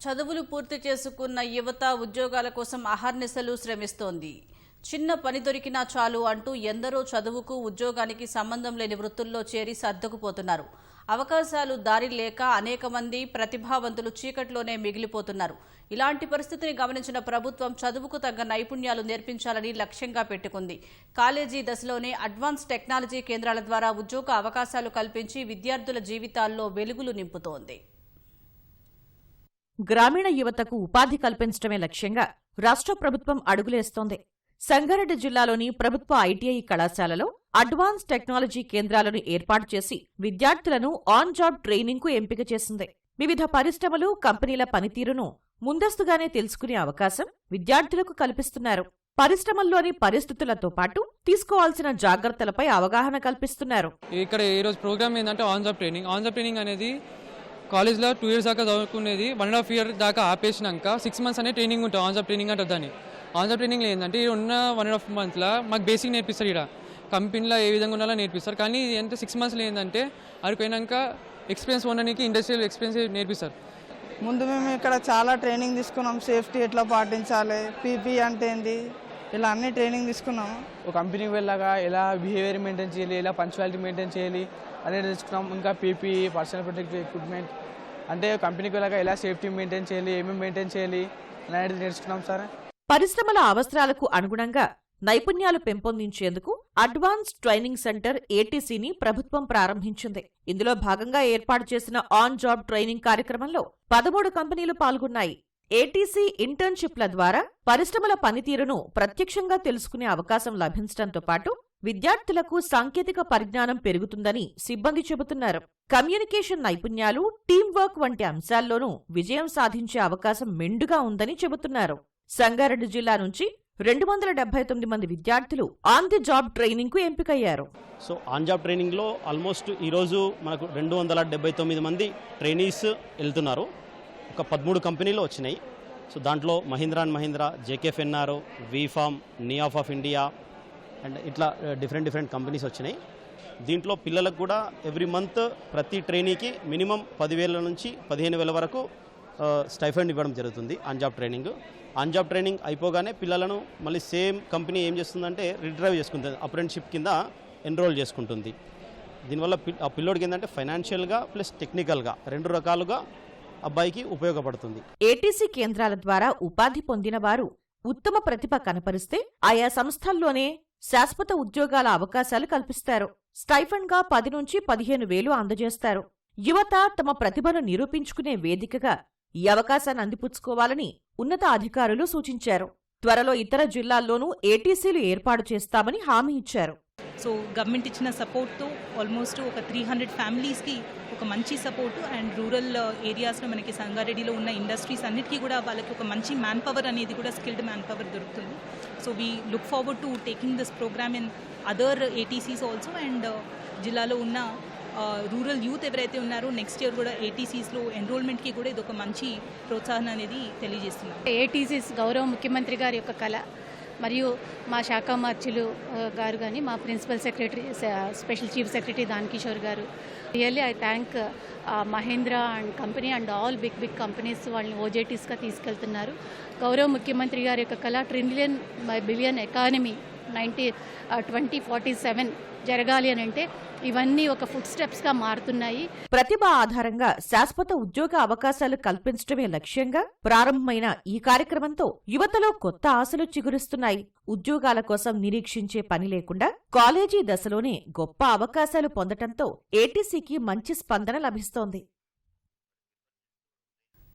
చదువులు పూర్తి చేసుకున్న యువత ఉద్యోగాల కోసం అహర్నిశలు శ్రమిస్తోంది. చిన్న పని దొరికినా చాలు అంటూ ఎందరో చదువుకు ఉద్యోగానికి సంబంధం లేని వృత్తుల్లో చేరి సర్దుకుపోతున్నారు. అవకాశాలు దారి లేక అనేక మంది ప్రతిభావంతులు చీకట్లోనే మిగిలిపోతున్నారు. ఇలాంటి పరిస్థితిని గమనించిన ప్రభుత్వం చదువుకు తగ్గ నైపుణ్యాలు నేర్పించాలని లక్ష్యంగా పెట్టుకుంది. కాలేజీ దశలోనే అడ్వాన్స్ టెక్నాలజీ కేంద్రాల ద్వారా ఉద్యోగ అవకాశాలు కల్పించి విద్యార్థుల జీవితాల్లో వెలుగులు నింపుతోంది. గ్రామీణ యువతకు ఉపాధి కల్పించడమే లక్ష్యంగా రాష్ట్ర ప్రభుత్వం అడుగులేస్తోంది. సంగారెడ్డి జిల్లాలోని ప్రభుత్వ ఐటీఐ కళాశాలలో అడ్వాన్స్ టెక్నాలజీ కేంద్రాలను ఏర్పాటు చేసి విద్యార్థులను ఆన్ జాబ్ ట్రైనింగ్ కు ఎంపిక చేసింది. వివిధ పరిశ్రమలు, కంపెనీల పనితీరును ముందస్తుగానే తెలుసుకునే అవకాశం విద్యార్థులకు కల్పిస్తున్నారు. పరిశ్రమల్లోని పరిస్థితులతో పాటు తీసుకోవాల్సిన జాగ్రత్తలపై అవగాహన కల్పిస్తున్నారు. ఇక్కడ ఈ రోజు ప్రోగ్రామ్ ఏంటంటే on job training. On job training అనేది కాలేజ్లో 2 years దాకా చదువుకునేది 1.5 year దాకా ఆపేసినాక 6 months అనే ట్రైనింగ్ ఉంటుంది. ఆన్ జాబ్ ట్రైనింగ్ అంటే దాన్ని ఆన్ జాబ్ ట్రైనింగ్లో ఏంటంటే ఉన్న 1.5 monthsలో మాకు బేసిక్ నేర్పిస్తారు. ఇక్కడ కంపెనీలో ఏ విధంగా ఉండాలో నేర్పిస్తారు. కానీ అంటే 6 monthsలో ఏంటంటే అక్కడికి పోయినాక ఎక్స్పీరియన్స్ ఉండడానికి ఇండస్ట్రియల్ ఎక్స్పీరియన్స్ నేర్పిస్తారు. ముందు మేము ఇక్కడ చాలా ట్రైనింగ్ తీసుకున్నాం. సేఫ్టీ ఎట్లా పాటించాలి, పీపీ అంటే ఏంది, ఇలా అన్ని ట్రైనింగ్ తీసుకున్నాము. ఒక కంపెనీకి వెళ్ళాక ఎలా బిహేవియర్ మెయింటైన్ చేయాలి, ఎలా పంక్చువాలిటీ మెయింటైన్ చేయాలి అనేది తెలుసుకున్నాం. ఇంకా పీపీ, పర్సనల్ ప్రొటెక్టివ్ ఎక్విప్మెంట్, అంటే కంపెనీకి వెళ్ళాక ఎలా సేఫ్టీ మెయింటైన్ చేయాలి, ఏమేమి మెయింటైన్ చేయాలి అనేది నేర్చుకున్నాం సార్. పరిశ్రమల అవసరాలకు అనుగుణంగా నైపుణ్యాలు పెంపొందించేందుకు అడ్వాన్స్ ట్రైనింగ్ సెంటర్ ఏటీసీని ప్రభుత్వం ప్రారంభించింది. ఇందులో భాగంగా ఏర్పాటు చేసిన ఆన్ జాబ్ ట్రైనింగ్ కార్యక్రమంలో 13 కంపెనీలు పాల్గొన్నాయి. ఏటీసీ ఇంటర్న్షిప్ల ద్వారా పరిశ్రమల పనితీరును ప్రత్యక్షంగా తెలుసుకునే అవకాశం లభించడంతో పాటు విద్యార్థులకు సాంకేతిక పరిజ్ఞానం పెరుగుతుందని సిబ్బంది చెబుతున్నారు. కమ్యూనికేషన్ నైపుణ్యాలు, టీం వర్క్ వంటి అంశాల్లోనూ విజయం సాధించే అవకాశం మెండుగా ఉందని చెబుతున్నారు. సంగారెడ్డి జిల్లా నుంచి 279 మంది విద్యార్థులు ఆన్ ది జాబ్ ట్రైనింగ్ కు ఎంపికయ్యారు. సో ఆన్ జాబ్ ట్రైనింగ్లో ఆల్మోస్ట్ ఈరోజు మనకు 279 మంది ట్రైనీస్ వెళ్తున్నారు. ఒక 13 కంపెనీలు వచ్చినాయి. సో దాంట్లో మహీంద్రా అండ్ మహీంద్రా, జేకేఎఫ్ఎన్ఆర్, వీఫామ్, నియాఫ్ ఆఫ్ ఇండియా అండ్ ఇట్లా డిఫరెంట్ కంపెనీస్ వచ్చినాయి. దీంట్లో పిల్లలకు కూడా ఎవ్రీ మంత్ ప్రతి ట్రైనీకి మినిమం 10,000 నుంచి 15,000 వరకు స్టైఫండ్ ఇవ్వడం జరుగుతుంది. ఆన్ జాబ్ ట్రైనింగ్ అయిపోగానే పిల్లలను మళ్ళీ సేమ్ కంపెనీ ఏం చేస్తుందంటే రిడ్రైవ్ చేసుకుంటుంది, అప్రెంటిషిప్ కింద ఎన్రోల్ చేసుకుంటుంది. దీనివల్ల ఆ పిల్లోడికి ఏంటంటే ఫైనాన్షియల్గా ప్లస్ టెక్నికల్గా 2 రకాలుగా అబ్బాయికి ఉపయోగపడుతుంది. ఏటీసీ కేంద్రాల ద్వారా ఉపాధి పొందిన వారు ఉత్తమ ప్రతిభ కనపరిస్తే ఆయా సంస్థల్లోనే శాశ్వత ఉద్యోగాల అవకాశాలు కల్పిస్తారు. స్టైఫండ్గా 10 నుంచి 15,000 అందజేస్తారు. యువత తమ ప్రతిభను నిరూపించుకునే వేదికగా ఈ అవకాశాన్ని అందిపుచ్చుకోవాలని ఉన్నత అధికారులు సూచించారు. త్వరలో ఇతర జిల్లాల్లోనూ ఏటీసీలు ఏర్పాటు చేస్తామని హామీ ఇచ్చారు. సో గవర్నమెంట్ ఇచ్చిన సపోర్ట్తో ఆల్మోస్ట్ ఒక 300 ఫ్యామిలీస్కి ఒక మంచి సపోర్టు అండ్ రూరల్ ఏరియాస్లో మనకి సంగారెడ్డిలో ఉన్న ఇండస్ట్రీస్ అన్నిటికీ కూడా వాళ్ళకి ఒక మంచి మ్యాన్ పవర్ అనేది కూడా స్కిల్డ్ మ్యాన్ పవర్ దొరుకుతుంది. So we look forward to taking this program in other ATCs also and జిల్లాలో ఉన్న రూరల్ యూత్ ఎవరైతే ఉన్నారో నెక్స్ట్ ఇయర్ కూడా ఏటీసీస్లో ఎన్రోల్మెంట్కి కూడా ఇది ఒక మంచి ప్రోత్సాహం అనేది తెలియజేస్తున్నారు. ఏటీసీస్ గౌరవ ముఖ్యమంత్రి గారి యొక్క కళ మరియు మా శాఖ మార్చులు గారు కానీ మా principal secretary, special chief secretary Danakishore గారు, really I thank Mahindra and company and all big companies వాళ్ళని ఓజేటీస్గా తీసుకెళ్తున్నారు. గౌరవ ముఖ్యమంత్రి గారి యొక్క కళ ట్రిలియన్ బిలియన్ ఎకానమీ 2047 జరగాలి అని అంటే ఇవన్నీ ఒక ఫుట్ స్టెప్స్ గా మారుతున్నాయి. ప్రతిభ ఆధారంగా శాశ్వత ఉద్యోగ అవకాశాలు కల్పించడమే లక్ష్యంగా ప్రారంభమైన ఈ కార్యక్రమంతో యువతలో కొత్త ఆశలు చిగురిస్తున్నాయి. ఉద్యోగాల కోసం నిరీక్షించే పని లేకుండా కాలేజీ దశలోనే గొప్ప అవకాశాలు పొందటంతో ఏటీసీకి మంచి స్పందన లభిస్తోంది.